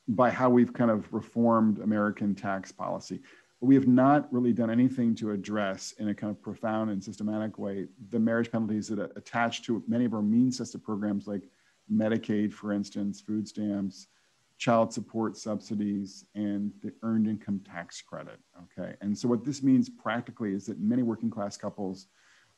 by how we've kind of reformed American tax policy. We have not really done anything to address in a kind of profound and systematic way the marriage penalties that attach to many of our means-tested programs like Medicaid, for instance, food stamps, child support subsidies, and the earned income tax credit, okay? And so what this means practically is that many working class couples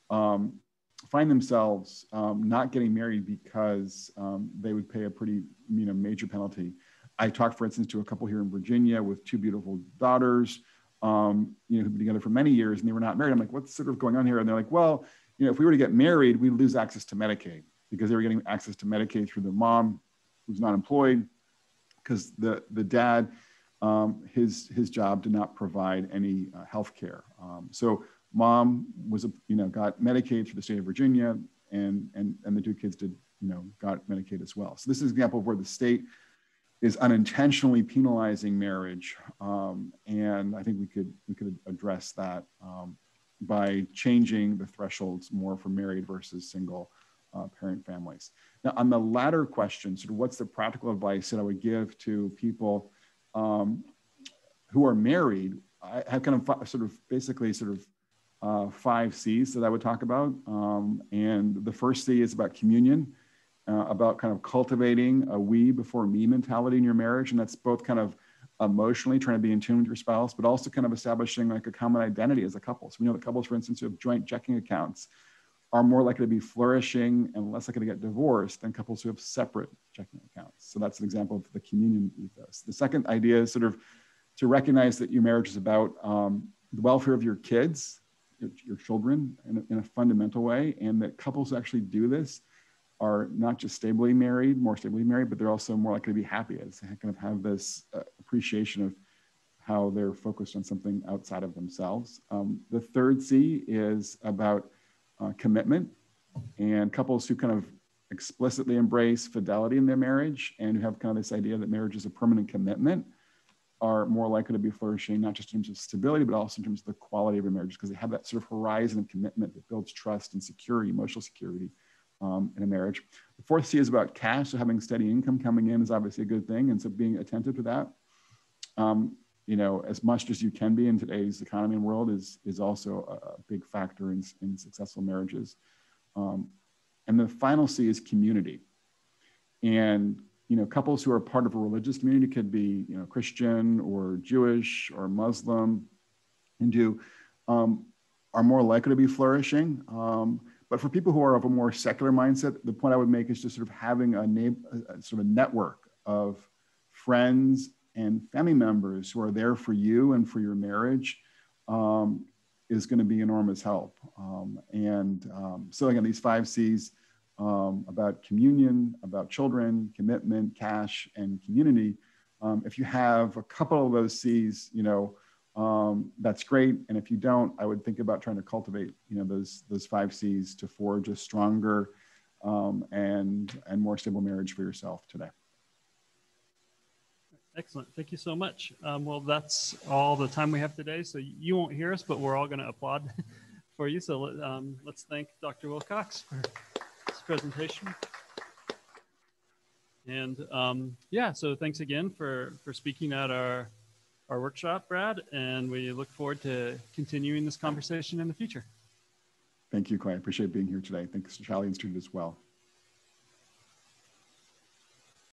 find themselves not getting married because they would pay a pretty, you know, major penalty. I talked, for instance, to a couple here in Virginia with two beautiful daughters, you know, who've been together for many years and they were not married. I'm like, what's sort of going on here? And they're like, well, you know, if we were to get married, we'd lose access to Medicaid because they were getting access to Medicaid through the mom who's not employed, because the dad, his job did not provide any health care. So mom was, you know, got Medicaid through the state of Virginia, and the two kids did, you know, got Medicaid as well. So this is an example of where the state is unintentionally penalizing marriage, and I think we could address that by changing the thresholds more for married versus single parent families. Now, on the latter question, sort of what's the practical advice that I would give to people who are married? I have kind of basically 5 C's that I would talk about. And the first C is about communion, about kind of cultivating a we before me mentality in your marriage. And that's both kind of emotionally, trying to be in tune with your spouse, but also kind of establishing like a common identity as a couple. So we know that couples, for instance, who have joint checking accounts are more likely to be flourishing and less likely to get divorced than couples who have separate checking accounts. So that's an example of the communion ethos. The second idea is sort of to recognize that your marriage is about the welfare of your kids, your children in a fundamental way, and that couples who actually do this are not just more stably married, but they're also more likely to be happy as they kind of have this appreciation of how they're focused on something outside of themselves. The third C is about commitment, and couples who kind of explicitly embrace fidelity in their marriage and who have kind of this idea that marriage is a permanent commitment are more likely to be flourishing, not just in terms of stability, but also in terms of the quality of a marriage, because they have that sort of horizon of commitment that builds trust and security, emotional security in a marriage. The fourth C is about cash. So having steady income coming in is obviously a good thing. And so being attentive to that, as much as you can be in today's economy and world is also a big factor in successful marriages. And the final C is community. And couples who are part of a religious community could be, Christian or Jewish or Muslim, Hindu, are more likely to be flourishing. But for people who are of a more secular mindset, the point I would make is just sort of having a sort of a network of friends and family members who are there for you and for your marriage is going to be enormous help. So again, these 5 C's about communion, about children, commitment, cash, and community. If you have a couple of those C's, that's great. And if you don't, I would think about trying to cultivate, those 5 C's to forge a stronger and more stable marriage for yourself today. Excellent. Thank you so much. Well, that's all the time we have today. So you won't hear us, but we're all going to applaud for you. So let's thank Dr. Wilcox for this presentation. And so thanks again for speaking at our workshop, Brad, and we look forward to continuing this conversation in the future. Thank you, Clay. I appreciate being here today. Thanks to Challey Institute as well.